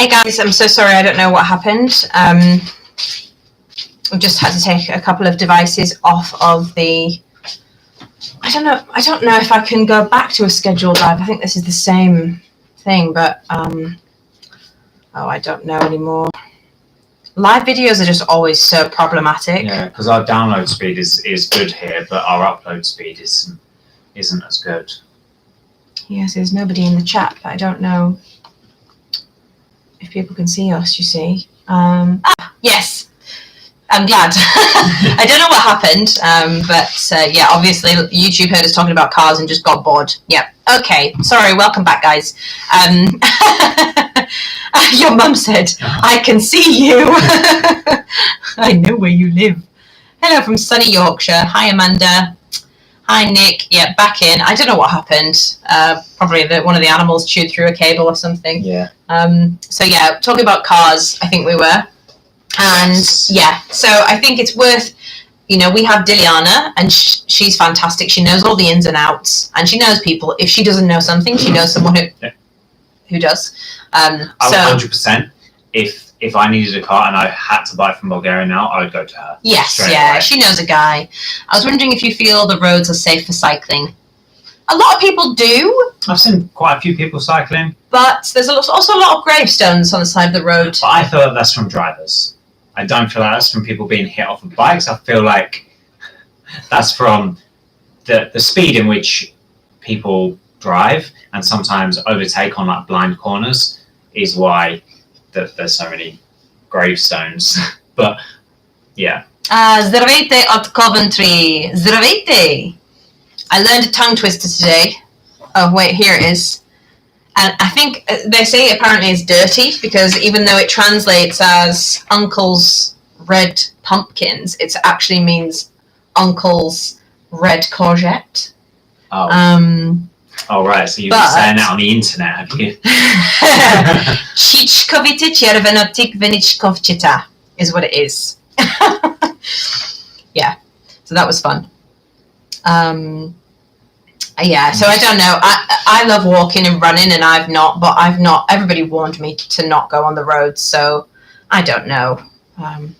Hey guys, I'm so sorry, I don't know what happened. We've just had to take a couple of devices off of the... I don't know if I can go back to a scheduled live. I think this is the same thing, but oh, I don't know anymore. Live videos are just always so problematic. Yeah, because our download speed is good here, but our upload speed isn't as good. Yes, there's nobody in the chat, but I don't know if people can see us, you see. Yes, I'm glad. I don't know what happened, but yeah, obviously YouTube heard us talking about cars and just got bored. Yep. Okay, sorry, welcome back, guys. Your mum said, I can see you. I know where you live. Hello from sunny Yorkshire. Hi, Amanda. Hi, Nick. Yeah, back in. I don't know what happened. Probably one of the animals chewed through a cable or something. Yeah. So yeah, talking about cars, I think we were. And Yes. yeah, so I think it's worth, we have Diliana, and she's fantastic. She knows all the ins and outs, and she knows people. If she doesn't know something, she knows someone who does. I would 100%. If I needed a car and I had to buy it from Bulgaria now, I would go to her. Yes, yeah, away. She knows a guy. I was wondering if you feel the roads are safe for cycling. A lot of people do. I've seen quite a few people cycling. But there's also a lot of gravestones on the side of the road. But I feel like that's from drivers. I don't feel like that's from people being hit off of bikes. I feel like that's from the speed in which people drive and sometimes overtake on like blind corners is why there's so many gravestones. But yeah. Здравейте от Coventry. Здравейте. I learned a tongue twister today. Oh wait, here it is. And I think they say apparently it's dirty because even though it translates as Uncle's red pumpkins, it actually means Uncle's red courgette. Oh. Oh, right. So you've been saying that on the internet, have you? Chichkovite červenotik veničkovčita is what it is. Yeah. So that was fun. Yeah, so I don't know. I love walking and running, and I've not. Everybody warned me to not go on the roads, so I don't know.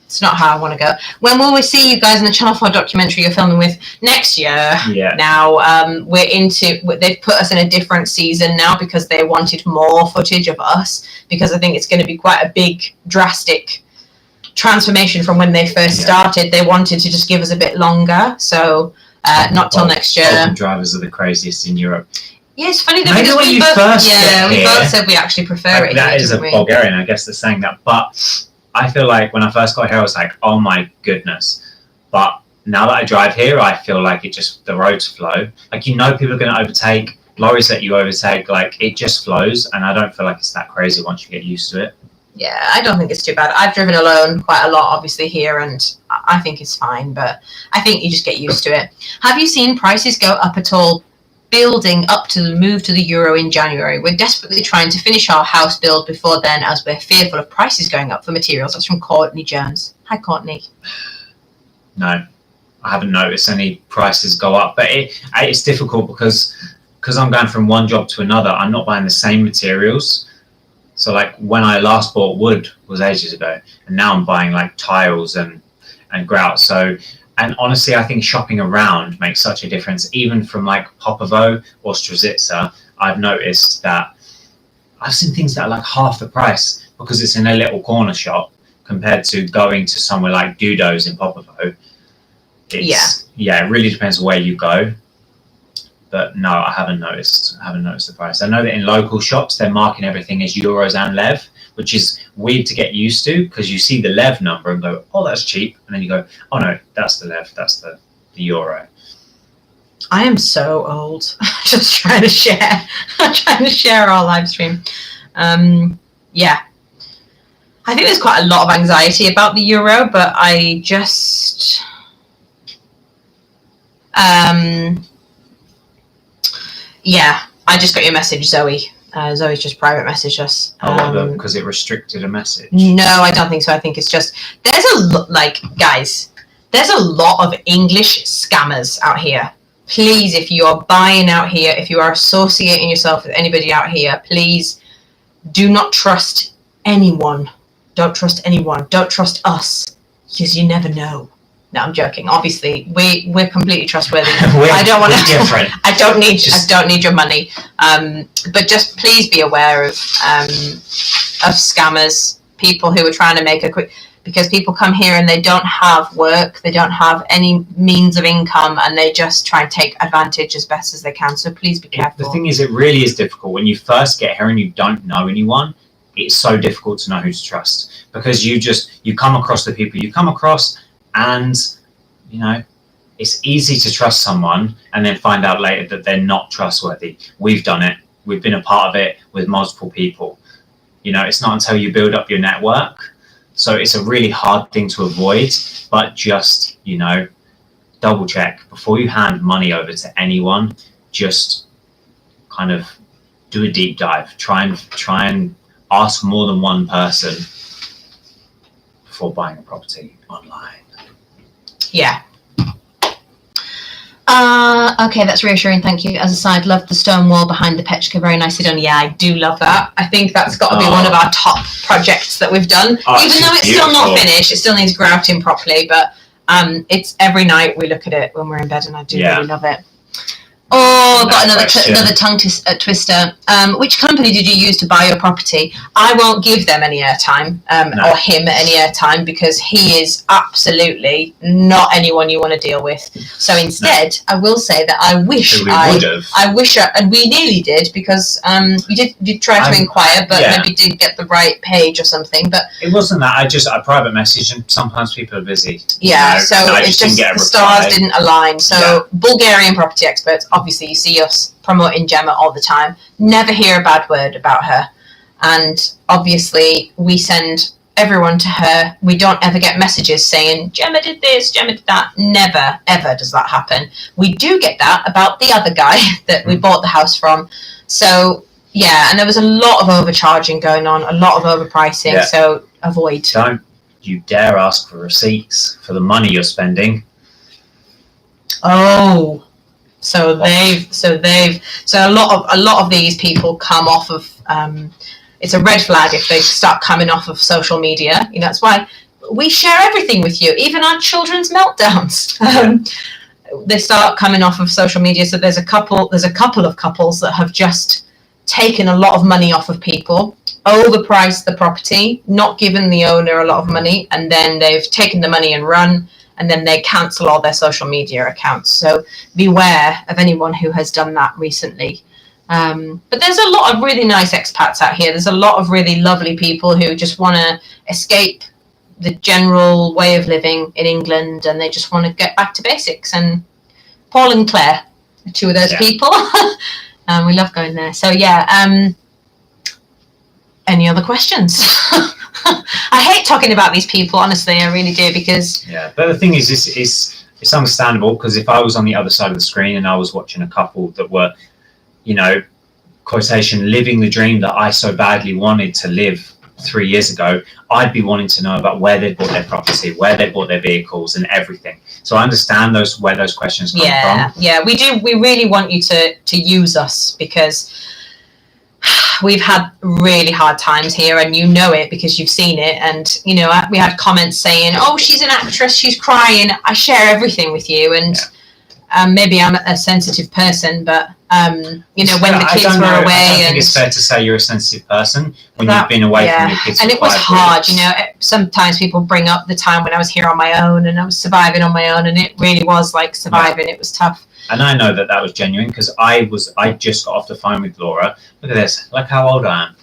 It's not how I want to go. When will we see you guys in the Channel 4 documentary you're filming with? Next year. Yeah. Now, they've put us in a different season now because they wanted more footage of us, because I think it's going to be quite a big, drastic transformation from when they first started. They wanted to just give us a bit longer, so not till next year. Open drivers are the craziest in Europe. Yeah, it's funny that maybe when you first get we here, both said we actually prefer it. That here, is a Bulgarian, I guess, that's saying that. But I feel like when I first got here, I was like, oh my goodness. But now that I drive here, I feel like the roads flow. Like, people are going to overtake, lorries that you overtake, like, it just flows. And I don't feel like it's that crazy once you get used to it. Yeah, I don't think it's too bad. I've driven alone quite a lot, obviously, here, and I think it's fine. But I think you just get used to it. Have you seen prices go up at all building up to the move to the euro in January? We're desperately trying to finish our house build before then, as we're fearful of prices going up for materials. That's from Courtney Jones. Hi, Courtney. No, I haven't noticed any prices go up. But it's difficult because I'm going from one job to another. I'm not buying the same materials. So, like, when I last bought wood was ages ago, and now I'm buying, like, tiles and grout. So, and honestly, I think shopping around makes such a difference. Even from, like, Popovo or Strazica, I've noticed that I've seen things that are, like, half the price because it's in a little corner shop compared to going to somewhere like Dudo's in Popovo. Yeah, it really depends where you go. But no, I haven't noticed the price. I know that in local shops, they're marking everything as euros and lev, which is weird to get used to because you see the lev number and go, oh, that's cheap. And then you go, oh, no, that's the lev, that's the euro. I am so old. Just trying to share. I'm trying to share our live stream. Yeah. I think there's quite a lot of anxiety about the euro, but I just... yeah, I just got your message, Zoe. Zoe's just private messaged us. Because it restricted a message? No, I don't think so. I think it's just... There's guys, there's a lot of English scammers out here. Please, if you are buying out here, if you are associating yourself with anybody out here, please do not trust anyone. Don't trust anyone. Don't trust us, because you never know. No, I'm joking. Obviously, we're completely trustworthy. I don't want to. I don't need your money. But just please be aware of scammers, people who are trying to make a quick. Because people come here and they don't have work, they don't have any means of income, and they just try and take advantage as best as they can. So please be careful. The thing is, it really is difficult when you first get here and you don't know anyone. It's so difficult to know who to trust, because you come across the people you come across, and it's easy to trust someone and then find out later that they're not trustworthy. We've done it. We've been a part of it with multiple people. It's not until you build up your network. So it's a really hard thing to avoid, but just, double check before you hand money over to anyone. Just kind of do a deep dive. Try and ask more than one person before buying a property online. Yeah. Okay, that's reassuring. Thank you. As a side, love the stone wall behind the Pechka. Very nicely done. Yeah, I do love that. I think that's got to be one of our top projects that we've done. Even though it's still not finished, it still needs grouting properly. But it's every night we look at it when we're in bed, and I do really love it. Oh, I've got another tongue twister. Which company did you use to buy your property? I won't give them any airtime, or him any airtime, because he is absolutely not anyone you want to deal with. So instead, I will say that I wish and we nearly did, because we did try to inquire, but maybe didn't get the right page or something. But it wasn't that. I private message, and sometimes people are busy. Yeah, so it's just the stars didn't align. So Bulgarian property experts. Obviously, you see us promoting Gemma all the time. Never hear a bad word about her. And obviously, we send everyone to her. We don't ever get messages saying, Gemma did this, Gemma did that. Never, ever does that happen. We do get that about the other guy that we bought the house from. So, yeah, and there was a lot of overcharging going on, a lot of overpricing. So, avoid. Don't you dare ask for receipts for the money you're spending. Oh. So a lot of these people come off of. It's a red flag if they start coming off of social media. That's why we share everything with you, even our children's meltdowns. They start coming off of social media. So there's a couple of couples that have just taken a lot of money off of people, overpriced the property, not given the owner a lot of money, and then they've taken the money and run. And then they cancel all their social media accounts. So beware of anyone who has done that recently. But there's a lot of really nice expats out here. There's a lot of really lovely people who just want to escape the general way of living in England, and they just want to get back to basics. And Paul and Claire are two of those people. We love going there. So any other questions? I hate talking about these people, honestly, I really do, because... Yeah, but the thing is, it's understandable, because if I was on the other side of the screen and I was watching a couple that were, quotation, living the dream that I so badly wanted to live 3 years ago, I'd be wanting to know about where they bought their property, where they bought their vehicles, and everything. So I understand where those questions come from. Yeah, we do. We really want you to use us, because... we've had really hard times here, and you know it because you've seen it. And we had comments saying, "Oh, she's an actress, she's crying." I share everything with you, and maybe I'm a sensitive person, but when the kids were away, I think it's fair to say you're a sensitive person when you've been away from your kids. And it was hard. Sometimes people bring up the time when I was here on my own and I was surviving on my own, and it really was like surviving. It was tough. And I know that was genuine, because I just got off the phone with Laura. Look at this. Look how old I am.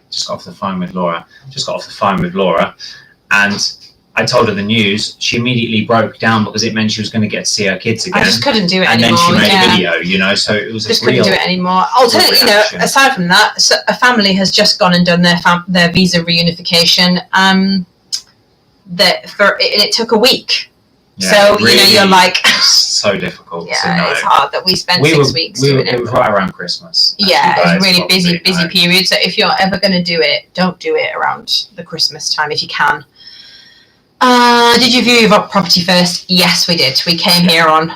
Just got off the phone with Laura. And I told her the news. She immediately broke down, because it meant she was going to get to see her kids again. I just couldn't do it anymore. And then she made a video, so it was just couldn't do it anymore. Alternatively, aside from that, a family has just gone and done their visa reunification. It took a week. So really, you're like, so difficult. Yeah, it's hard that we spent 6 weeks doing it. It was right around Christmas. Yeah, it was a really busy period. So if you're ever going to do it, don't do it around the Christmas time if you can. Did you view your property first? Yes, we did. We came here on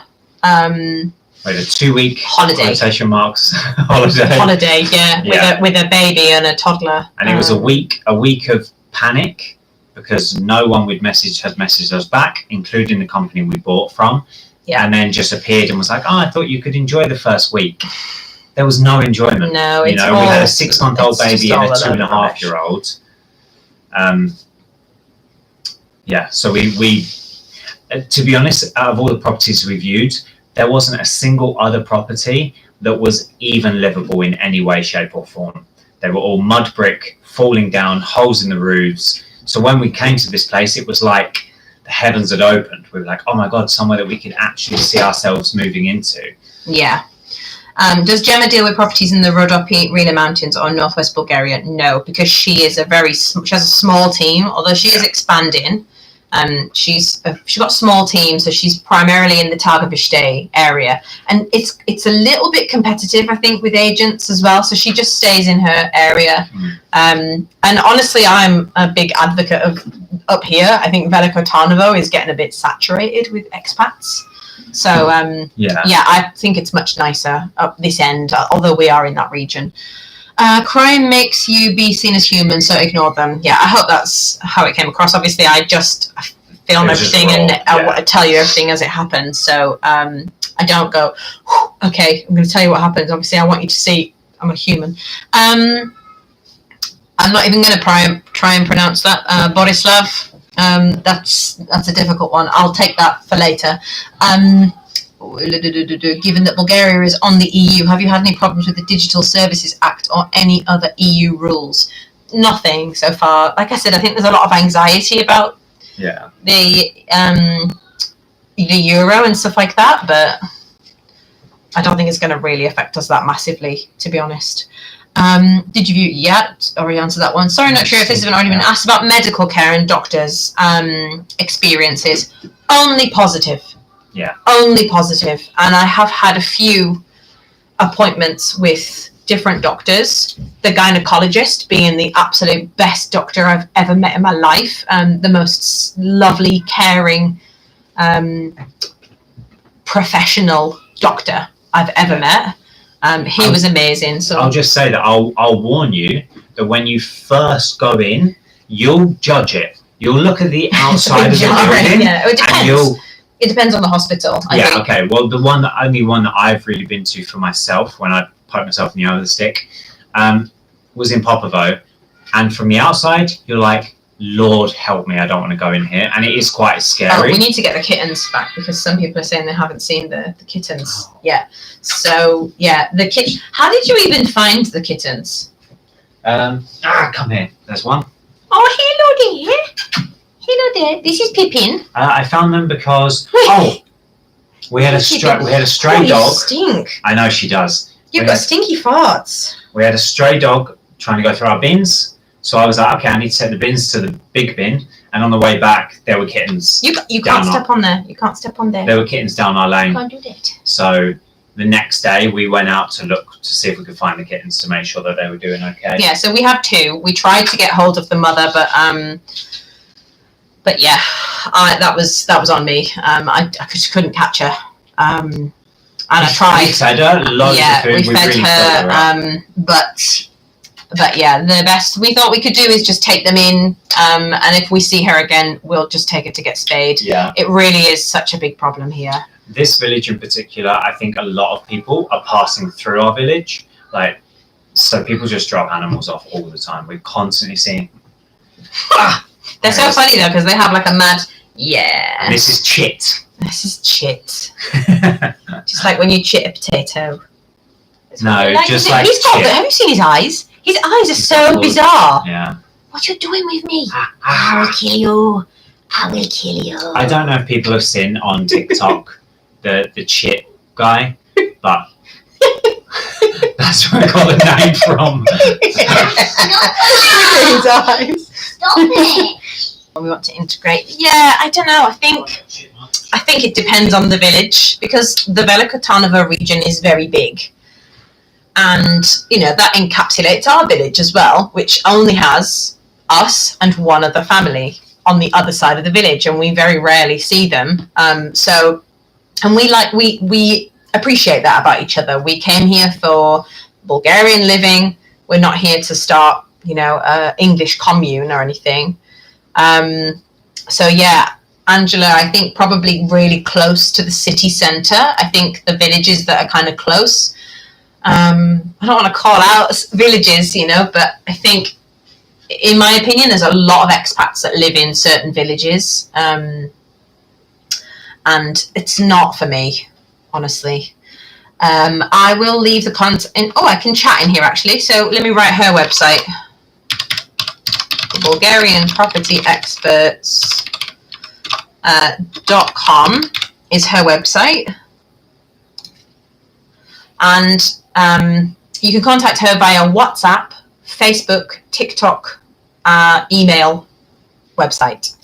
We had a 2-week holiday. quotation marks holiday. Holiday, yeah. With a baby and a toddler. And it was a week of panic because no one we'd messaged had messaged us back, including the company we bought from. Yeah. And then just appeared and was like, "Oh, I thought you could enjoy the first week." There was no enjoyment. No, we had a 6-month-old baby and a 2.5-year-old. So we to be honest, out of all the properties we viewed, there wasn't a single other property that was even livable in any way, shape or form. They were all mud brick, falling down, holes in the roofs. So when we came to this place, it was like the heavens had opened. We were like, oh my God, somewhere that we could actually see ourselves moving into. Yeah. Does Gemma deal with properties in the Rodopi Rila Mountains or Northwest Bulgaria? No, because she has a small team, although she is expanding. She's got a small team, so she's primarily in the Targovishte area, and it's a little bit competitive, I think, with agents as well. So she just stays in her area. And honestly, I'm a big advocate of up here. I think Veliko Tarnovo is getting a bit saturated with expats. So I think it's much nicer up this end, although we are in that region. Crime makes you be seen as human, so ignore them. Yeah, I hope that's how it came across. Obviously, I just film everything and I tell you everything as it happens. So I don't go, okay, I'm going to tell you what happens. Obviously, I want you to see I'm a human. I'm not even going to try and pronounce that. Borislav. That's a difficult one. I'll take that for later. Given that Bulgaria is on the EU, have you had any problems with the Digital Services Act or any other EU rules? Nothing so far. Like I said, I think there's a lot of anxiety about the euro and stuff like that, but I don't think it's going to really affect us that massively, to be honest. Did you view it yet? Already answered that one. Sorry, not sure if this has already been asked about medical care and doctors' experiences. Only positive. Yeah. Only positive. And I have had a few appointments with different doctors. The gynecologist being the absolute best doctor I've ever met in my life. The most lovely, caring, professional doctor I've ever met. He was amazing. So I'll just say that I'll warn you that when you first go in, you'll judge it. You'll look at the outside of the building. Yeah, it depends. It depends on the hospital. I think. Okay. Well, the only one that I've really been to for myself when I poked myself in the eye with a stick was in Popovo, and from the outside, you're like, Lord help me, I don't want to go in here, and it is quite scary. We need to get the kittens back because some people are saying they haven't seen the kittens yet. So the kit. How did you even find the kittens? Come here. There's one. Oh, hello there. Hello there. This is Pippin. I found them because we had a stray dog. You stink. I know she does. You've got stinky farts. We had a stray dog trying to go through our bins, so I was like, okay, I need to take the bins to the big bin. And on the way back, there were kittens. You can't step on there. You can't step on there. There were kittens down our lane. You can't do that. So the next day, we went out to look to see if we could find the kittens to make sure that they were doing okay. Yeah. So we have 2. We tried to get hold of the mother, but yeah, that was on me. I just couldn't catch her. And I tried. We fed her loads of food. We fed her. But yeah, the best we thought we could do is just take them in. And if we see her again, we'll just take her to get spayed. Yeah. It really is such a big problem here. This village in particular, I think a lot of people are passing through our village. So people just drop animals off all the time. We're constantly seeing. They're so funny though because they have like a mad. Yeah. This is chit. This is chit. Just like when you chit a potato. No, just like chit. Have you seen his eyes? His eyes are so bizarre. Yeah. What you doing with me? I will kill you. I will kill you. I don't know if people have seen on TikTok the chit guy, but that's where I got the name from. His eyes. Stop it. We want to integrate. Yeah, I don't know. I think it depends on the village because the Veliko Tarnovo region is very big. And, that encapsulates our village as well, which only has us and one other family on the other side of the village. And we very rarely see them. And we appreciate that about each other. We came here for Bulgarian living. We're not here to start, English commune or anything. So yeah, Angela, I think probably really close to the city centre. I think the villages that are kind of close. I don't want to call out villages, but I think, in my opinion, there's a lot of expats that live in certain villages. And it's not for me, honestly. I will leave the contact in. Oh, I can chat in here actually. So let me write her website. Bulgarian property experts.com is her website. And you can contact her via WhatsApp, Facebook, TikTok, email, website.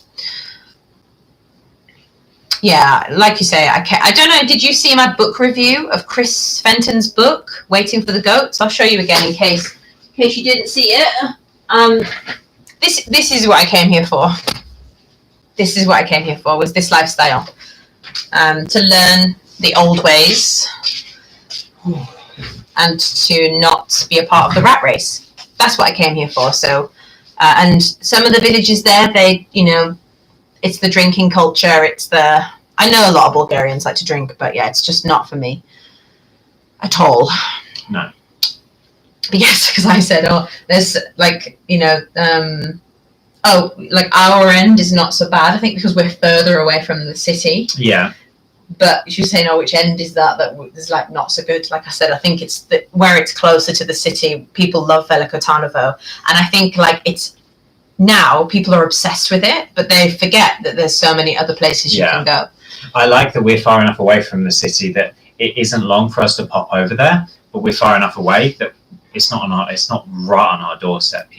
Yeah, like you say, I don't know, did you see my book review of Chris Fenton's book, Waiting for the Goats? I'll show you again in case you didn't see it. This is what I came here for. This is what I came here for, was this lifestyle. To learn the old ways and to not be a part of the rat race. That's what I came here for. So, and some of the villages there, they, it's the drinking culture. I know a lot of Bulgarians like to drink, but yeah, it's just not for me at all. No. But yes, because I said, there's like, our end is not so bad. I think because we're further away from the city. Yeah. But she was saying, which end is that is like not so good? Like I said, I think it's where it's closer to the city. People love Veliko Tarnovo, and I think like it's now people are obsessed with it, but they forget that there's so many other places you can go. I like that we're far enough away from the city that it isn't long for us to pop over there, but we're far enough away that it's not right on our doorstep,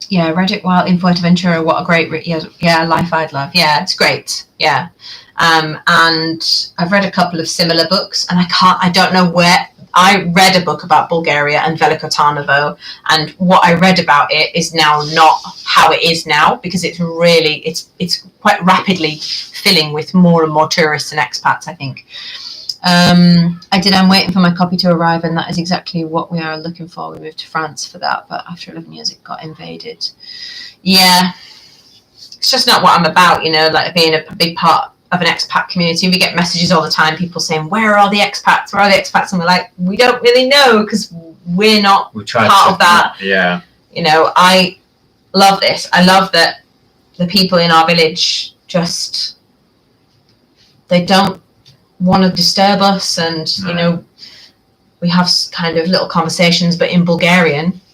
Yeah, read it while in Fuerteventura. What a great, life I'd love. Yeah, it's great. Yeah. And I've read a couple of similar books, and I don't know where. I read a book about Bulgaria and Veliko Tarnovo, and what I read about it is now not how it is now, because it's really, it's quite rapidly filling with more and more tourists and expats, I think. I'm waiting for my copy to arrive, and that is exactly what we are looking for. We moved to France for that, but after 11 years it got invaded. Yeah, it's just not what I'm about, like being a big part of an expat community. We get messages all the time, people saying, where are all the expats? Where are the expats? And we're like, we don't really know, because we're not part of that. Yeah. I love this. I love that the people in our village just, they don't want to disturb us, and we have kind of little conversations, but in Bulgarian,